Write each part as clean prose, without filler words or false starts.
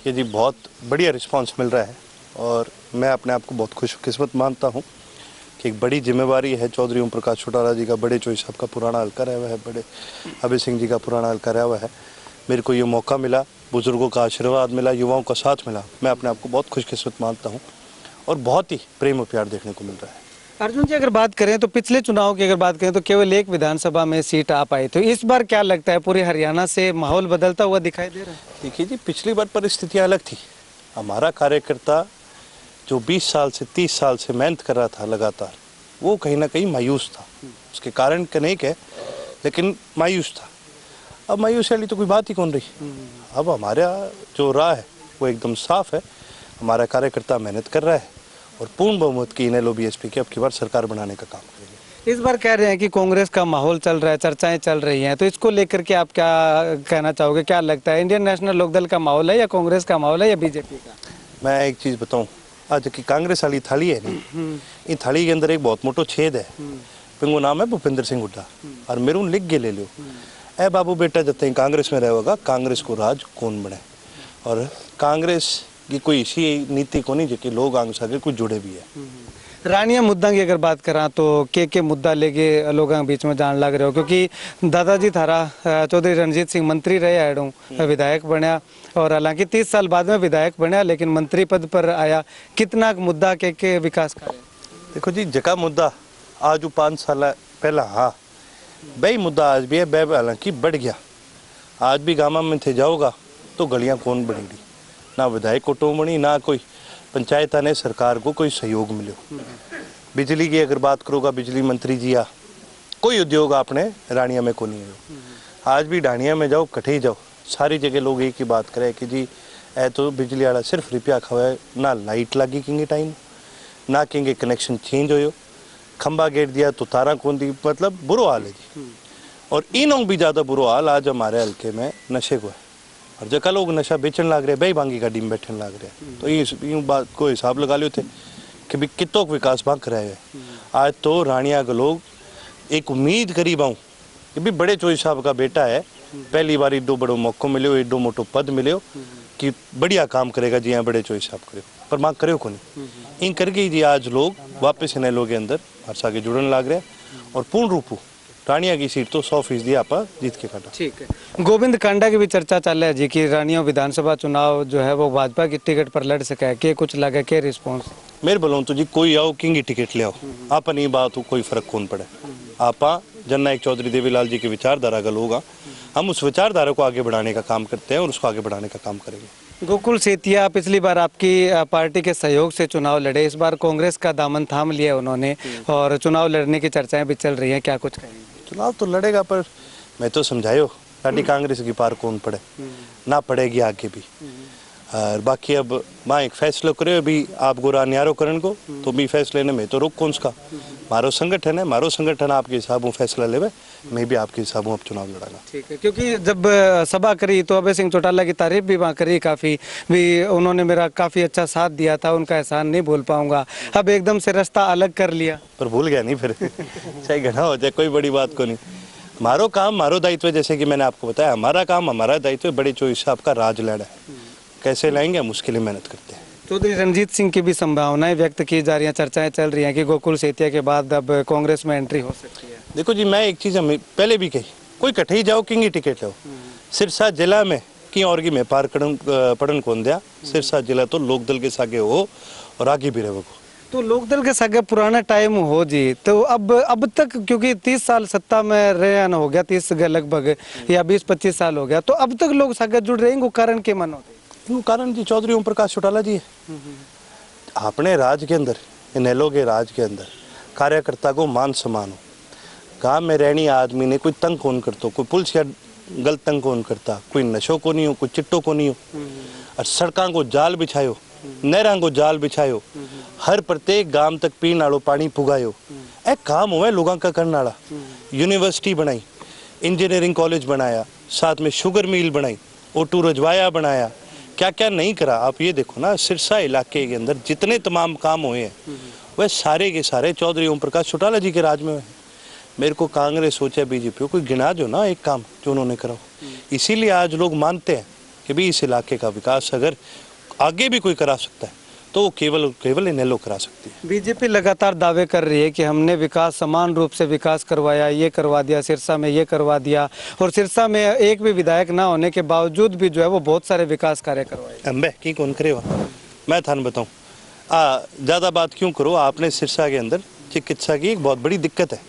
कि जी बहुत बढ़िया रिस्पांस मिल रहा है और मैं अपने आप को बहुत खुशकिस्मत मानता हूँ कि एक बड़ी जिम्मेवारी है। चौधरी ओम प्रकाश चौटाला जी का बड़े चोई साहब का पुराना हल्का रहा हुआ है, बड़े अभय सिंह जी का पुराना हल्का रहा हुआ है। मेरे को ये मौका मिला, बुजुर्गों का आशीर्वाद मिला, युवाओं का साथ मिला। मैं अपने आप को बहुत खुशकिस्मत मानता हूँ और बहुत ही प्रेम और प्यार देखने को मिल रहा है। अर्जुन जी, अगर बात करें तो पिछले चुनाव की अगर बात करें तो केवल एक विधानसभा में सीट आ पाई थी। इस बार क्या लगता है, पूरे हरियाणा से माहौल बदलता हुआ दिखाई दे रहा है? देखिए जी, पिछली बार परिस्थितियाँ अलग थी। हमारा कार्यकर्ता जो 20 साल से 30 साल से मेहनत कर रहा था लगातार, वो कहीं ना कहीं मायूस था। उसके कारण अनेक है, लेकिन मायूस था। अब मायूस वाली तो कोई बात ही कौन रही। अब हमारा जो राह है वो एकदम साफ है। हमारा कार्यकर्ता मेहनत कर रहा है और पूर्ण बहुमत की इनेलो बीएसपी की अब की बार सरकार बनाने का काम करेंगे। इस बार कह रहे हैं कि कांग्रेस का माहौल चल रहा है, चर्चाएं चल रही हैं, तो इसको लेकर के आप क्या कहना चाहोगे? क्या लगता है, इंडियन नेशनल लोकदल का माहौल है या कांग्रेस का माहौल है या बीजेपी का? मैं एक चीज़ बताऊं, आज की कांग्रेस वाली थाली है नहीं, ये थाली के अंदर एक बहुत मोटो छेद है। पिंगो नाम है भूपेंद्र सिंह हुड्डा और मेरू लिख के ले लो, ए बाबू बेटा जब तक कांग्रेस में रहेगा कांग्रेस को राज कौन बने। और कांग्रेस की कोई इसी नीति को नहीं जो लोग आगे आगे कुछ जुड़े भी है। रानिया मुद्दा की अगर बात करा तो के मुद्दा लेके लोगों के बीच में जान लग रहे हो, क्योंकि दादाजी थारा चौधरी रणजीत सिंह मंत्री रहे आड़ू विधायक बनया और हालांकि 30 साल बाद में विधायक बनया लेकिन मंत्री पद पर आया। कितना मुद्दा के विकास का? देखो जी, जका मुद्दा आज 5 साल पहला हाँ वही मुद्दा आज भी है, वह हालांकि बढ़ गया। आज भी गामा में थे जाओगा तो गलियां कौन बनेगी, ना विधायक को टो बनी, ना कोई पंचायत ने सरकार को कोई सहयोग मिलो। बिजली की अगर बात करोगा, बिजली मंत्री जी आ कोई उद्योग आपने रानिया में को नहीं है। आज भी ढानिया में जाओ, कठे जाओ, सारी जगह लोग एक ही बात करें कि जी ए तो बिजली वाला सिर्फ रुपया खवाए, ना लाइट लगी किंगे टाइम, ना किंगे कनेक्शन चेंज हो, खंबा गेट दिया तो तारा कौन दी, मतलब बुरो हाल है जी। और इन भी ज़्यादा बुरो हाल आज हमारे हल्के में नशे को है। और जगह लोग नशा बेचने लग रहे, बेई भांगी गाड़ी में बैठने लग रहे। तो ये बात को हिसाब लगा लियो थे कि भी कितों विकास भाग रहे हैं। आज तो रानिया के लोग एक उम्मीद करीब आऊँ कि भी बड़े चोई साहब का बेटा है, पहली बार एडो बड़ो मौको मिलो, एडो मोटो पद मिलो कि बढ़िया काम करेगा जी। हाँ बड़े चोई साहब करे पर मांग करे को नहीं इन करके जी आज लोग वापस इन लोग के अंदर हर आगे जुड़ने लग रहे हैं और पूर्ण रूप रानिया की सीट तो 100% आप जीत के काटा। ठीक है। गोविंद कांडा की भी चर्चा चल रहा है जी कि रानिया विधानसभा चुनाव जो है वो भाजपा की टिकट पर लड़ सके, के कुछ लगे के रिस्पॉन्स? मेरे बोलो तो जी कोई आओ किंगी टिकट ले आओ, आप नहीं बात हो कोई फर्क कौन पड़े। आप जननायक चौधरी देवीलाल जी की विचारधारा का लोग, हम उस विचारधारा को आगे बढ़ाने का काम करते हैं और उसको आगे बढ़ाने का काम करेंगे। गोकुल सेतिया पिछली बार आपकी पार्टी के सहयोग से चुनाव लड़े, इस बार कांग्रेस का दामन थाम लिया उन्होंने और चुनाव लड़ने की चर्चाएं भी चल रही हैं, क्या कुछ कहेंगे? चुनाव तो लड़ेगा पर मैं तो समझायो साड़ी कांग्रेस की पार कौन पड़े, ना पड़ेगी आगे भी। और बाकी अब माँ एक फैसला करे अभी आप गोरा न्यारो करन को तो भी फैसले ने मैं तो रोक कौन सा मारो संगठन है, मारो संगठन आपके हिसाबों फैसला लेवे, मैं भी आपके हिसाबों अब चुनाव लड़ागा। ठीक है, क्योंकि जब सभा करी तो अभय सिंह चौटाला की तारीफ भी वहाँ करी काफ़ी, भी उन्होंने मेरा काफ़ी अच्छा साथ दिया था, उनका एहसान नहीं भूल पाऊंगा। अब एकदम से रास्ता अलग कर लिया पर भूल गया नहीं फिर चाहे घना हो जाए कोई बड़ी बात को नहीं। मारो काम मारो दायित्व, जैसे कि मैंने आपको बताया हमारा काम हमारा दायित्व बड़े चोई साहब का राज लड़ा है, कैसे लाएंगे हम उसके लिए मेहनत करते हैं। चौधरी रणजीत सिंह की भी संभावनाएं व्यक्त की जा रही हैं, चर्चाएं चल रही हैं कि गोकुल सेतिया के बाद अब कांग्रेस में एंट्री हो सकती है। देखो जी, मैं एक चीज़ हमें पहले भी कही, कोई कठे ही जाओ किंगी टिकट लो, सिरसा जिला में की और की मैं पार पढ़न कौन दिया। सिरसा जिला तो लोकदल के सागे हो और आगे भी रहो। तो लोकदल के सागे पुराना टाइम हो जी, तो अब तक क्योंकि 30 साल सत्ता में रहे हो गया, 30 लगभग या 20-25 साल हो गया, तो अब तक लोग सागे जुड़ रहे हैं, कारण के मन होते? कारण जी चौधरी ओम प्रकाश चौटाला जी है। अपने राज के अंदर, इनेलो के राज के अंदर कार्यकर्ता को मान सम्मान हो, गांव में रहनी आदमी ने कोई तंग कौन करता, कोई पुलिस या गलत तंग कौन करता, कोई नशो को नहीं हो, कोई चिट्टो को नहीं हो, और सड़कों को जाल बिछायो, नहरों को जाल बिछायो, हर प्रत्येक गांव तक पीने वालों पानी पुगायो, ए काम हुआ लोगों का करने वाला। यूनिवर्सिटी बनाई, इंजीनियरिंग कॉलेज बनाया, साथ में शुगर मिल बनाई, ओटू रजवाया बनाया, क्या क्या नहीं करा। आप ये देखो ना, सिरसा इलाके के अंदर जितने तमाम काम हुए हैं वह सारे के सारे चौधरी ओम प्रकाश चौटाला जी के राज में हुए। मेरे को कांग्रेस सोचा बीजेपी कोई गिना जो ना एक काम जो उन्होंने करा, इसीलिए आज लोग मानते हैं कि भी इस इलाके का विकास अगर आगे भी कोई करा सकता है तो वो केवल इनेलो करा सकती है। बीजेपी लगातार दावे कर रही है कि हमने विकास समान रूप से विकास करवाया, ये करवा दिया, सिरसा में ये करवा दिया, और सिरसा में एक भी विधायक ना होने के बावजूद भी जो है वो बहुत सारे विकास कार्य करवाए। अम्बे की कौन करेगा, मैं थान बताऊं। ज़्यादा बात क्यों करो, आपने सिरसा के अंदर चिकित्सा की एक बहुत बड़ी दिक्कत है,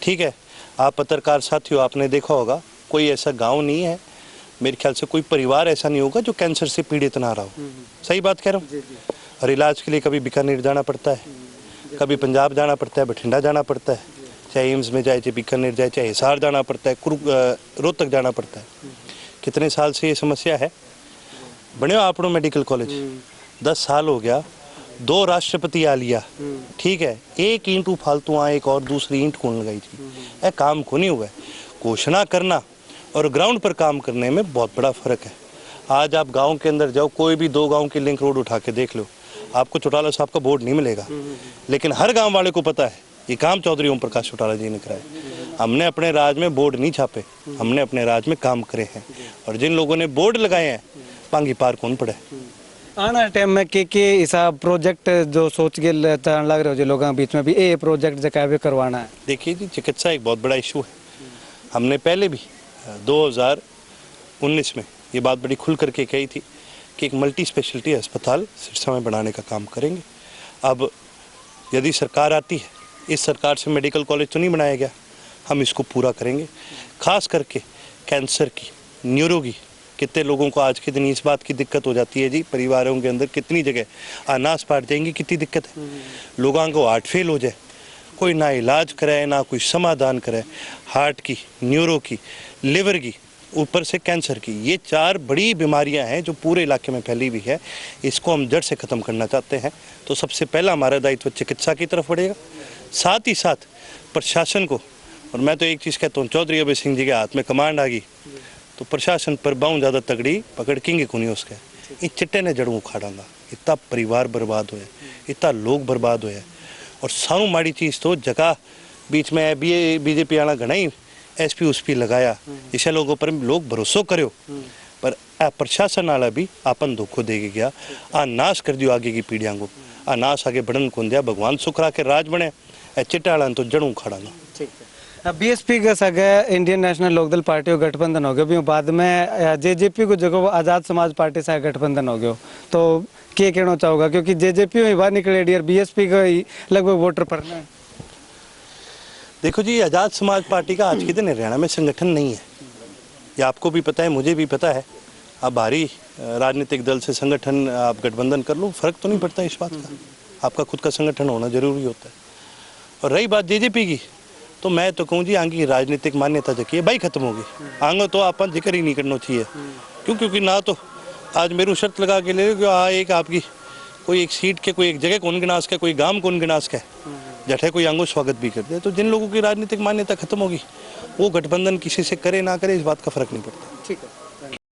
ठीक है। आप पत्रकार साथियों, आपने देखा होगा कोई ऐसा गाँव नहीं है, मेरे ख्याल से कोई परिवार ऐसा नहीं होगा जो कैंसर से पीड़ित ना रहा हो। सही बात कह रहा हूँ। और इलाज के लिए कभी बीकानेर जाना पड़ता है, कभी पंजाब जाना पड़ता है, बठिंडा जाना पड़ता है, चाहे एम्स में जाए, चाहे बीकानेर जाए, चाहे हिसार जाना पड़ता है, रोहतक जाना पड़ता है। कितने साल से ये समस्या है। बने हो आपनो मेडिकल कॉलेज 10 साल हो गया, 2 राष्ट्रपति आ लिया, ठीक है, एक ईंट फालतू आए, एक और दूसरी ईंट कौन लगाई थी। ए काम को नहीं हुआ है। घोषणा करना और ग्राउंड पर काम करने में बहुत बड़ा फर्क है। आज आप गांव के अंदर जाओ, कोई भी 2 गांव की लिंक रोड उठा के देख लो, आपको चौटाला साहब का बोर्ड नहीं मिलेगा, लेकिन हर गांव वाले को पता है ये काम चौधरी ओम प्रकाश चौटाला जी ने कराया। हमने अपने राज में बोर्ड नहीं छापे, हमने अपने राज में काम करे हैं, और जिन लोगों ने बोर्ड लगाए हैं पांगी पार कौन पड़े। आने टाइम में के ऐसा प्रोजेक्ट जो सोच के लग रहे हो जो लोगों के बीच में भी ये प्रोजेक्ट जगह करवाना है। देखिए जी, चिकित्सा एक बहुत बड़ा इशू है। हमने पहले भी 2019 में ये बात बड़ी खुल करके कही थी कि एक मल्टी स्पेशलिटी अस्पताल सिरसा में बनाने का काम करेंगे। अब यदि सरकार आती है, इस सरकार से मेडिकल कॉलेज तो नहीं बनाया गया, हम इसको पूरा करेंगे। खास करके कैंसर की, न्यूरो की, कितने लोगों को आज के दिन इस बात की दिक्कत हो जाती है जी, परिवारों के अंदर कितनी जगह अनाज पाट जाएंगी, कितनी दिक्कत है। लोगों को हार्ट फेल हो जाए, कोई ना इलाज कराए ना कोई समाधान कराए, हार्ट की, न्यूरो की, लिवर की, ऊपर से कैंसर की, ये 4 बड़ी बीमारियां हैं जो पूरे इलाके में फैली हुई है। इसको हम जड़ से ख़त्म करना चाहते हैं, तो सबसे पहला हमारा दायित्व चिकित्सा की तरफ बढ़ेगा। साथ ही साथ प्रशासन को, और मैं तो एक चीज़ कहता हूँ, चौधरी अभय सिंह जी के हाथ में कमांड आ गई तो प्रशासन पर बाहू ज़्यादा तगड़ी पकड़ केंगे को नहीं उसके। इस चिट्टे ने जड़ों उखाड़ांगा, इतना परिवार बर्बाद होया, इतना लोग बर्बाद होया, और सारू माड़ी चीज़ तो जगह बीच में बीजेपी आना घना ही एसपी उसपी लगाया, इसे लोगों पर लोग भरोसा करो, पर प्रशासन वाला भी आपन धोखो देके गया। नाश कर दियो आगे की पीढ़ियां को, नाश आगे बढ़न कौन दिया। भगवान सुखरा के राज बने, चिट्टा तो जड़ों खड़ाना। बीएसपी का सगे इंडियन नेशनल लोकदल पार्टी और गठबंधन हो गया, बाद में जेजेपी को जगह आजाद समाज पार्टी से गठबंधन हो गया, तो क्या कहना चाहोगा, क्योंकि जेजेपी में बाहर निकले डी और बीएसपी का लगभग वोटर पर है। देखो जी, आज़ाद समाज पार्टी का आज के दिन हरियाणा में संगठन नहीं है, ये आपको भी पता है, मुझे भी पता है। आप भारी राजनीतिक दल से संगठन आप गठबंधन कर लो, फर्क तो नहीं पड़ता इस बात का, आपका खुद का संगठन होना जरूरी होता है। और रही बात जेजेपी की, तो मैं तो कहूँ जी आगे की राजनीतिक मान्यता जकी है भाई खत्म होगी, आगे तो आप जिक्र ही नहीं करना चाहिए। क्योंकि ना तो आज मेरू शर्त लगा के ले लो, एक आपकी कोई एक सीट के कोई एक जगह कौन गिनास का, कोई गांव कौन गिनास का जठे कोई आंगो स्वागत भी कर दे, तो जिन लोगों की राजनीतिक मान्यता खत्म होगी वो गठबंधन किसी से करे ना करे इस बात का फर्क नहीं पड़ता। ठीक है।